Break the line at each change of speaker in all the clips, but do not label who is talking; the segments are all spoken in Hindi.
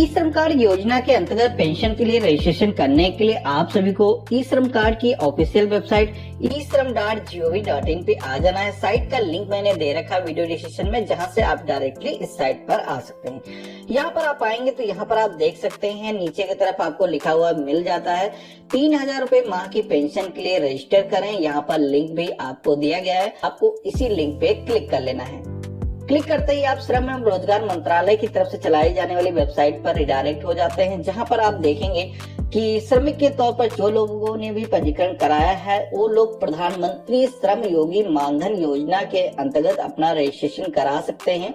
ई श्रम कार्ड योजना के अंतर्गत पेंशन के लिए रजिस्ट्रेशन करने के लिए आप सभी को ई श्रम कार्ड की ऑफिशियल वेबसाइट eShram.gov.in पे आ जाना है। साइट का लिंक मैंने दे रखा वीडियो डिस्क्रिप्शन में, जहां से आप डायरेक्टली इस साइट पर आ सकते हैं। यहाँ पर आप आएंगे तो यहाँ पर आप देख सकते हैं नीचे की तरफ आपको लिखा हुआ मिल जाता है 3000 रुपए माह की पेंशन के लिए रजिस्टर करें। यहाँ पर लिंक भी आपको दिया गया है, आपको इसी लिंक पे क्लिक कर लेना है। क्लिक करते ही आप श्रम एवं रोजगार मंत्रालय की तरफ से चलाई जाने वाली वेबसाइट पर रिडायरेक्ट हो जाते हैं, जहां पर आप देखेंगे कि श्रमिक के तौर पर जो लोगों ने भी पंजीकरण कराया है वो लोग प्रधानमंत्री श्रम योगी मानधन योजना के अंतर्गत अपना रजिस्ट्रेशन करा सकते हैं।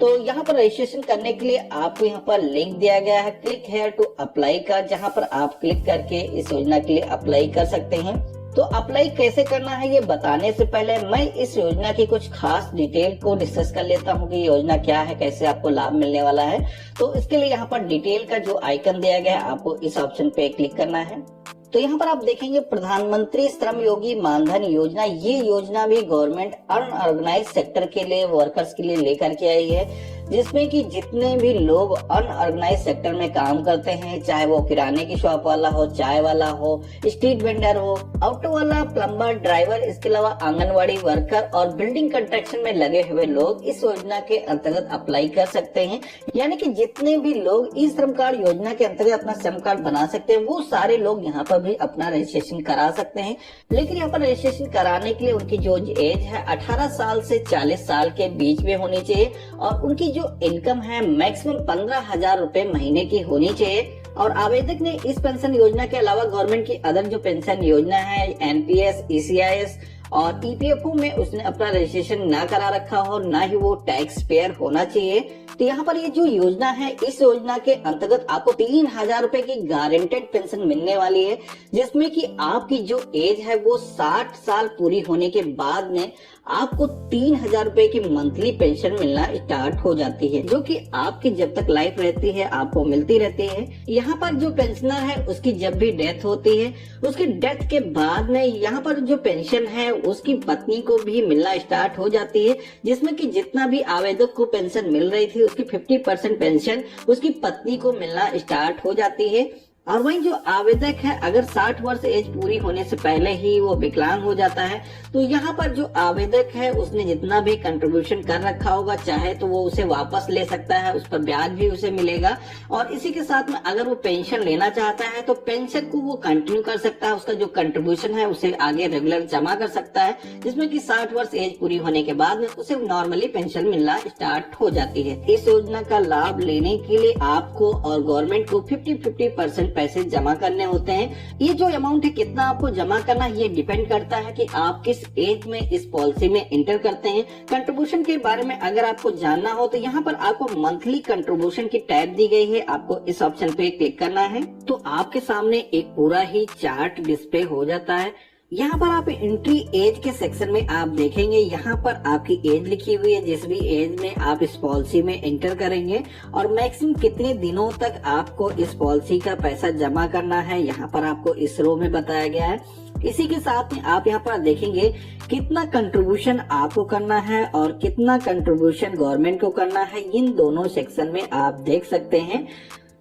तो यहाँ पर रजिस्ट्रेशन करने के लिए आपको यहाँ पर लिंक दिया गया है क्लिक हेयर टू अप्लाई का, जहाँ पर आप क्लिक करके इस योजना के लिए अप्लाई कर सकते हैं। तो अप्लाई कैसे करना है ये बताने से पहले मैं इस योजना की कुछ खास डिटेल को डिस्कस कर लेता हूँ कि योजना क्या है, कैसे आपको लाभ मिलने वाला है। तो इसके लिए यहाँ पर डिटेल का जो आइकन दिया गया है आपको इस ऑप्शन पे क्लिक करना है। तो यहाँ पर आप देखेंगे प्रधानमंत्री श्रम योगी मानधन योजना, ये योजना भी गवर्नमेंट अनऑर्गेनाइज सेक्टर के लिए वर्कर्स के लिए लेकर के आई है, जिसमें कि जितने भी लोग अनऑर्गेनाइज सेक्टर में काम करते हैं, चाहे वो किराने की शॉप वाला हो, चाय वाला हो, स्ट्रीट वेंडर हो, ऑटो वाला, प्लम्बर, ड्राइवर, इसके अलावा आंगनवाड़ी वर्कर और बिल्डिंग कंस्ट्रक्शन में लगे हुए लोग इस योजना के अंतर्गत अप्लाई कर सकते हैं। यानी कि जितने भी लोग ई श्रम कार्ड योजना के अंतर्गत अपना श्रम कार्ड बना सकते हैं वो सारे लोग यहाँ पर भी अपना रजिस्ट्रेशन करा सकते हैं। लेकिन यहाँ पर रजिस्ट्रेशन कराने के लिए उनकी जो एज है 18 साल से 40 साल के बीच में होनी चाहिए और उनकी जो इनकम है मैक्सिमम 15,000 रुपए महीने की होनी चाहिए। और आवेदक ने इस पेंशन योजना के अलावा गवर्नमेंट की अदर जो पेंशन योजना है एनपीएस, ईसीआईएस और ईपीएफओ में उसने अपना रजिस्ट्रेशन ना करा रखा हो, ना ही वो टैक्स पेयर होना चाहिए। तो यहाँ पर ये जो योजना है, इस योजना के अंतर्गत आपको 3000 रुपए की गारंटेड पेंशन मिलने वाली है, जिसमें कि आपकी जो एज है वो 60 साल पूरी होने के बाद में आपको 3000 रुपए की मंथली पेंशन मिलना स्टार्ट हो जाती है, जो कि आपकी जब तक लाइफ रहती है आपको मिलती रहती है। यहाँ पर जो पेंशनर है उसकी जब भी डेथ होती है, उसकी डेथ के बाद में यहाँ पर जो पेंशन है उसकी पत्नी को भी मिलना स्टार्ट हो जाती है, जिसमें कि जितना भी आवेदक को पेंशन मिल रही थी उसकी 50% पेंशन उसकी पत्नी को मिलना स्टार्ट हो जाती है। और वही जो आवेदक है अगर 60 वर्ष एज पूरी होने से पहले ही वो विकलांग हो जाता है तो यहाँ पर जो आवेदक है उसने जितना भी कंट्रीब्यूशन कर रखा होगा चाहे तो वो उसे वापस ले सकता है, उस पर ब्याज भी उसे मिलेगा। और इसी के साथ में अगर वो पेंशन लेना चाहता है तो पेंशन को वो कंटिन्यू कर सकता है, उसका जो कंट्रीब्यूशन है उसे आगे रेगुलर जमा कर सकता है, जिसमें कि 60 वर्ष एज पूरी होने के बाद में उसे नॉर्मली पेंशन मिलना स्टार्ट हो जाती है। इस योजना का लाभ लेने के लिए आपको और गवर्नमेंट को 50% पैसे जमा करने होते हैं। ये जो अमाउंट है कितना आपको जमा करना है ये डिपेंड करता है कि आप किस एज में इस पॉलिसी में एंटर करते हैं। कंट्रीब्यूशन के बारे में अगर आपको जानना हो तो यहाँ पर आपको मंथली कंट्रीब्यूशन की टैब दी गई है, आपको इस ऑप्शन पे क्लिक करना है तो आपके सामने एक पूरा ही चार्ट डिस्प्ले हो जाता है। यहाँ पर आप एंट्री एज के सेक्शन में आप देखेंगे यहाँ पर आपकी एज लिखी हुई है, जिस भी एज में आप इस पॉलिसी में एंटर करेंगे और मैक्सिमम कितने दिनों तक आपको इस पॉलिसी का पैसा जमा करना है यहाँ पर आपको इस रो में बताया गया है। इसी के साथ में आप यहाँ पर देखेंगे कितना कंट्रीब्यूशन आपको करना है और कितना कंट्रीब्यूशन गवर्नमेंट को करना है, इन दोनों सेक्शन में आप देख सकते हैं।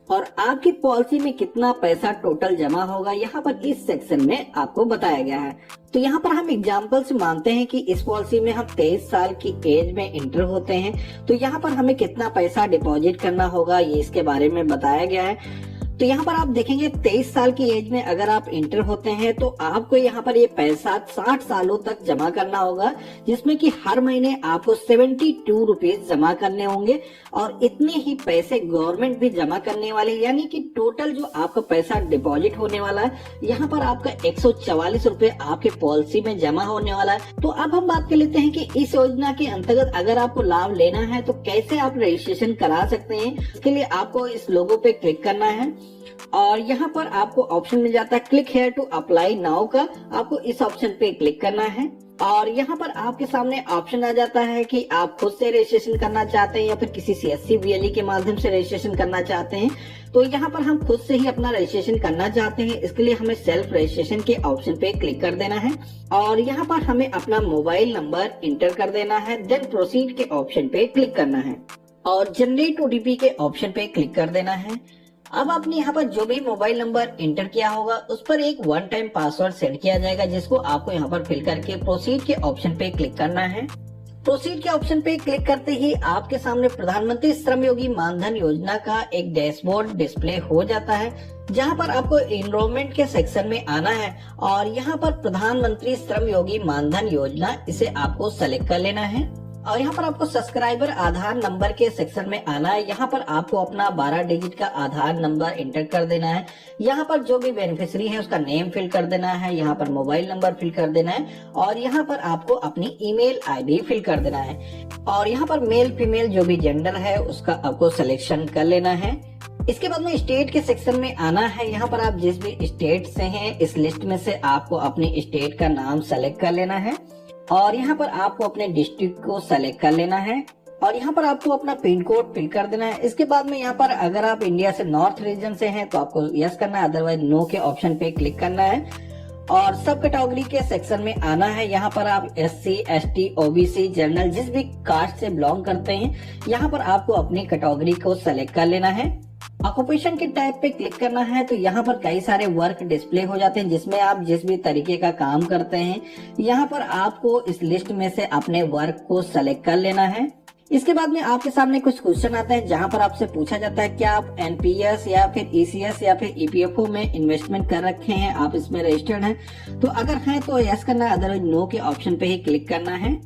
और आपकी पॉलिसी में कितना पैसा टोटल जमा होगा यहाँ पर इस सेक्शन में आपको बताया गया है। तो यहाँ पर हम एग्जाम्पल से मानते हैं कि इस पॉलिसी में हम 23 साल की एज में इंटर होते हैं, तो यहाँ पर हमें कितना पैसा डिपॉजिट करना होगा ये इसके बारे में बताया गया है। तो यहाँ पर आप देखेंगे 23 साल की एज में अगर आप इंटर होते हैं तो आपको यहाँ पर ये पैसा 60 सालों तक जमा करना होगा, जिसमें कि हर महीने आपको 72 रुपीज जमा करने होंगे और इतने ही पैसे गवर्नमेंट भी जमा करने वाले, यानी कि टोटल जो आपका पैसा डिपॉजिट होने वाला है यहाँ पर आपका 144 रुपए आपके पॉलिसी में जमा होने वाला है। तो अब हम बात कर लेते हैं कि इस योजना के अंतर्गत अगर आपको लाभ लेना है तो कैसे आप रजिस्ट्रेशन करा सकते हैं। इसके लिए आपको इस लोगो पे क्लिक करना है और यहाँ पर आपको ऑप्शन मिल जाता है click here to apply now का, आपको इस ऑप्शन पे क्लिक करना है और यहाँ पर आपके सामने ऑप्शन आ जाता है कि आप खुद से रजिस्ट्रेशन करना चाहते हैं या फिर किसी सीएससी बीएलई के माध्यम से रजिस्ट्रेशन करना चाहते हैं। तो यहाँ पर हम खुद से ही अपना रजिस्ट्रेशन करना चाहते हैं, इसके लिए हमें सेल्फ रजिस्ट्रेशन के ऑप्शन पे क्लिक कर देना है और यहाँ पर हमें अपना मोबाइल नंबर इंटर कर देना है, देन प्रोसीड के ऑप्शन पे क्लिक करना है। और जनरेट ओटीपी के ऑप्शन पे क्लिक कर देना है। अब आपने यहाँ पर जो भी मोबाइल नंबर इंटर किया होगा उस पर एक वन टाइम पासवर्ड सेंड किया जाएगा, जिसको आपको यहाँ पर फिल करके प्रोसीड के ऑप्शन पे क्लिक करना है। प्रोसीड के ऑप्शन पे क्लिक करते ही आपके सामने प्रधानमंत्री श्रम योगी मानधन योजना का एक डैशबोर्ड डिस्प्ले हो जाता है, जहां पर आपको एनरोलमेंट के सेक्शन में आना है और यहां पर प्रधानमंत्री श्रम योगी मानधन योजना इसे आपको सेलेक्ट कर लेना है। और यहाँ पर आपको सब्सक्राइबर आधार नंबर के सेक्शन में आना है। यहाँ पर आपको अपना 12 डिजिट का आधार नंबर इंटर कर देना है। यहाँ पर जो भी बेनिफिशियरी है उसका नेम फिल कर देना है, यहाँ पर मोबाइल नंबर फिल कर देना है और यहाँ पर आपको अपनी ईमेल आईडी फिल कर देना है। और यहाँ पर मेल फीमेल जो भी जेंडर है उसका आपको सिलेक्शन कर लेना है। इसके बाद में स्टेट के सेक्शन में आना है। यहाँ पर आप जिस भी स्टेट से हैं इस लिस्ट में से आपको अपने स्टेट का नाम सेलेक्ट कर लेना है और यहाँ पर आपको अपने डिस्ट्रिक्ट को सेलेक्ट कर लेना है और यहाँ पर आपको अपना पिन कोड फिल कर देना है। इसके बाद में यहाँ पर अगर आप इंडिया से नॉर्थ रीजन से हैं तो आपको यस करना है, अदरवाइज नो के ऑप्शन पे क्लिक करना है। और सब कैटेगरी के सेक्शन में आना है। यहाँ पर आप SC, ST, OBC, जनरल जिस भी कास्ट से बिलोंग करते हैं यहाँ पर आपको अपनी कैटेगरी को सेलेक्ट कर लेना है। ऑक्यूपेशन के टाइप पे क्लिक करना है तो यहाँ पर कई सारे वर्क डिस्प्ले हो जाते हैं, जिसमें आप जिस भी तरीके का काम करते हैं यहाँ पर आपको इस लिस्ट में से अपने वर्क को सेलेक्ट कर लेना है। इसके बाद में आपके सामने कुछ क्वेश्चन आता है जहाँ पर आपसे पूछा जाता है क्या आप NPS या फिर ECS या फिर EPFO में इन्वेस्टमेंट कर रखे हैं, आप इसमें रजिस्टर्ड हैं। तो अगर हैं तो यस करना है, अदरवाइज नो के ऑप्शन पे ही क्लिक करना है।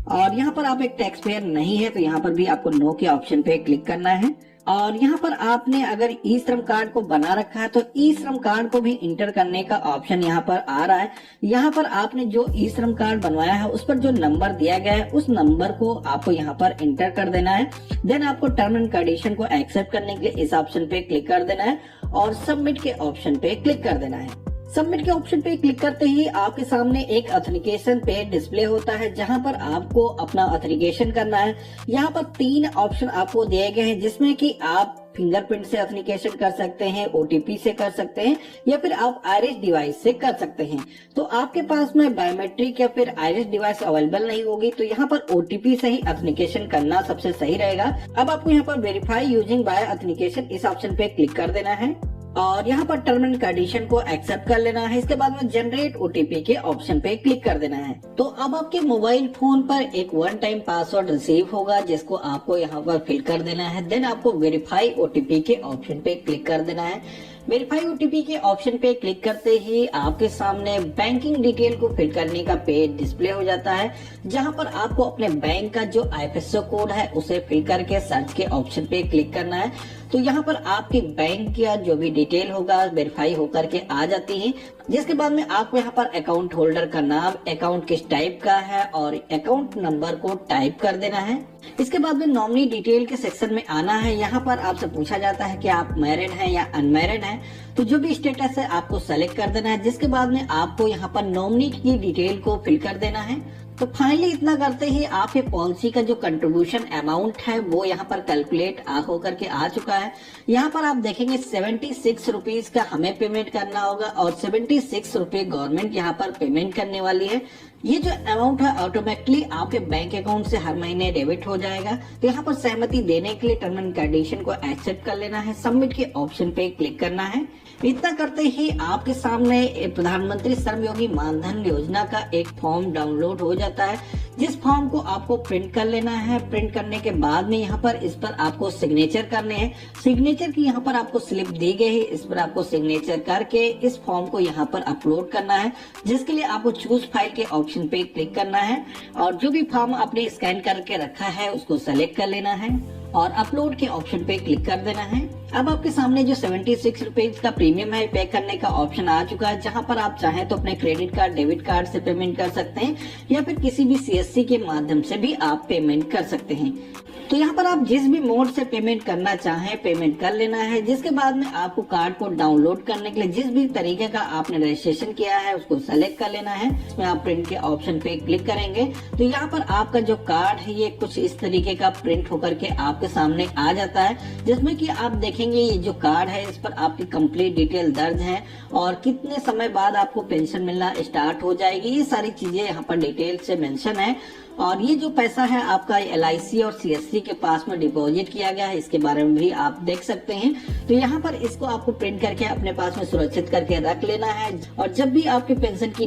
और यहाँ पर आप एक टैक्स पेयर नहीं है तो यहाँ पर भी आपको नो के ऑप्शन पे क्लिक करना है। और यहाँ पर आपने अगर ई श्रम कार्ड को बना रखा है तो ई श्रम कार्ड को भी इंटर करने का ऑप्शन यहाँ पर आ रहा है। यहाँ पर आपने जो ई श्रम कार्ड बनवाया है उस पर जो नंबर दिया गया है उस नंबर को आपको यहाँ पर इंटर कर देना है। देन आपको टर्म एंड कंडीशन को एक्सेप्ट करने के लिए इस ऑप्शन पे क्लिक कर देना है और सबमिट के ऑप्शन पे क्लिक कर देना है। सबमिट के ऑप्शन पे क्लिक करते ही आपके सामने एक ऑथेंटिकेशन पेज डिस्प्ले होता है, जहां पर आपको अपना ऑथेंटिकेशन करना है। यहाँ पर 3 ऑप्शन आपको दिए गए हैं, जिसमें कि आप फिंगरप्रिंट से ऑथेंटिकेशन कर सकते हैं, OTP से कर सकते हैं या फिर आप आइरिस डिवाइस से कर सकते हैं। तो आपके पास में बायोमेट्रिक या फिर आइरिस डिवाइस अवेलेबल नहीं होगी तो यहाँ पर OTP से ही ऑथेंटिकेशन करना सबसे सही रहेगा। अब आपको यहाँ पर वेरीफाई यूजिंग बाय ऑथेंटिकेशन इस ऑप्शन पे क्लिक कर देना है और यहाँ पर टर्म एंड कंडीशन को एक्सेप्ट कर लेना है। इसके बाद में जनरेट OTP के ऑप्शन पे क्लिक कर देना है। तो अब आपके मोबाइल फोन पर एक वन टाइम पासवर्ड रिसीव होगा, जिसको आपको यहाँ पर फिल कर देना है। देन आपको वेरीफाई OTP के ऑप्शन पे क्लिक कर देना है। वेरीफाई OTP के ऑप्शन पे क्लिक करते ही आपके सामने बैंकिंग डिटेल को फिल करने का पेज डिस्प्ले हो जाता है, जहां पर आपको अपने बैंक का जो IFSC कोड है उसे फिल करके सर्च के ऑप्शन पे क्लिक करना है। तो यहाँ पर आपके बैंक का जो भी डिटेल होगा वेरीफाई होकर के आ जाती है। जिसके बाद में आपको यहाँ पर अकाउंट होल्डर का नाम, अकाउंट किस टाइप का है और अकाउंट नंबर को टाइप कर देना है। इसके बाद में नॉमिनी डिटेल के सेक्शन में आना है। यहाँ पर आपसे पूछा जाता है कि आप मैरिड हैं या अनमैरिड हैं, तो जो भी स्टेटस है आपको सेलेक्ट कर देना है। जिसके बाद में आपको यहाँ पर नॉमिनी की डिटेल को फिल कर देना है। तो फाइनली इतना करते ही आपके पॉलिसी का जो कंट्रीब्यूशन अमाउंट है वो यहाँ पर कैलकुलेट होकर के आ चुका है। यहाँ पर आप देखेंगे 76 रुपीज का हमें पेमेंट करना होगा और 76 रुपए गवर्नमेंट यहाँ पर पेमेंट करने वाली है। ये जो अमाउंट है ऑटोमेटिकली आपके बैंक अकाउंट से हर महीने डेबिट हो जाएगा। तो यहाँ पर सहमति देने के लिए टर्म एंड कंडीशन को एक्सेप्ट कर लेना है, सबमिट के ऑप्शन पे क्लिक करना है। इतना करते ही आपके सामने प्रधानमंत्री श्रम योगी मानधन योजना का एक फॉर्म डाउनलोड हो जाता है, जिस फॉर्म को आपको प्रिंट कर लेना है। प्रिंट करने के बाद में यहाँ पर इस पर आपको सिग्नेचर करने हैं। सिग्नेचर की यहाँ पर आपको स्लिप दी गई है, इस पर आपको सिग्नेचर करके इस फॉर्म को यहाँ पर अपलोड करना है, जिसके लिए आपको चूज फाइल के ऑप्शन पे क्लिक करना है और जो भी फॉर्म आपने स्कैन करके रखा है उसको सेलेक्ट कर लेना है और अपलोड के ऑप्शन पे क्लिक कर देना है। अब आपके सामने जो 76 रुपीज का प्रीमियम है पे करने का ऑप्शन आ चुका है, जहां पर आप चाहें तो अपने क्रेडिट कार्ड, डेबिट कार्ड से पेमेंट कर सकते हैं या फिर किसी भी CSC के माध्यम से भी आप पेमेंट कर सकते हैं। तो यहाँ पर आप जिस भी मोड से पेमेंट करना चाहें पेमेंट कर लेना है। जिसके बाद में आपको कार्ड को डाउनलोड करने के लिए जिस भी तरीके का आपने रजिस्ट्रेशन किया है उसको सेलेक्ट कर लेना है। इसमें आप प्रिंट के ऑप्शन पे क्लिक करेंगे तो यहाँ पर आपका जो कार्ड है ये कुछ इस तरीके का प्रिंट होकर के आपके सामने आ जाता है, जिसमें कि आप देखेंगे ये जो कार्ड है इस पर आपकी कंप्लीट डिटेल दर्ज है और कितने समय बाद आपको पेंशन मिलना स्टार्ट हो जाएगी, ये सारी चीजें यहाँ पर डिटेल से मेंशन है। और ये जो पैसा है आपका LIC और CSC के पास में डिपॉजिट किया गया है, इसके बारे में भी आप देख सकते हैं। तो यहाँ पर इसको आपको प्रिंट करके अपने पास में सुरक्षित करके रख लेना है और जब भी आपके पेंशन की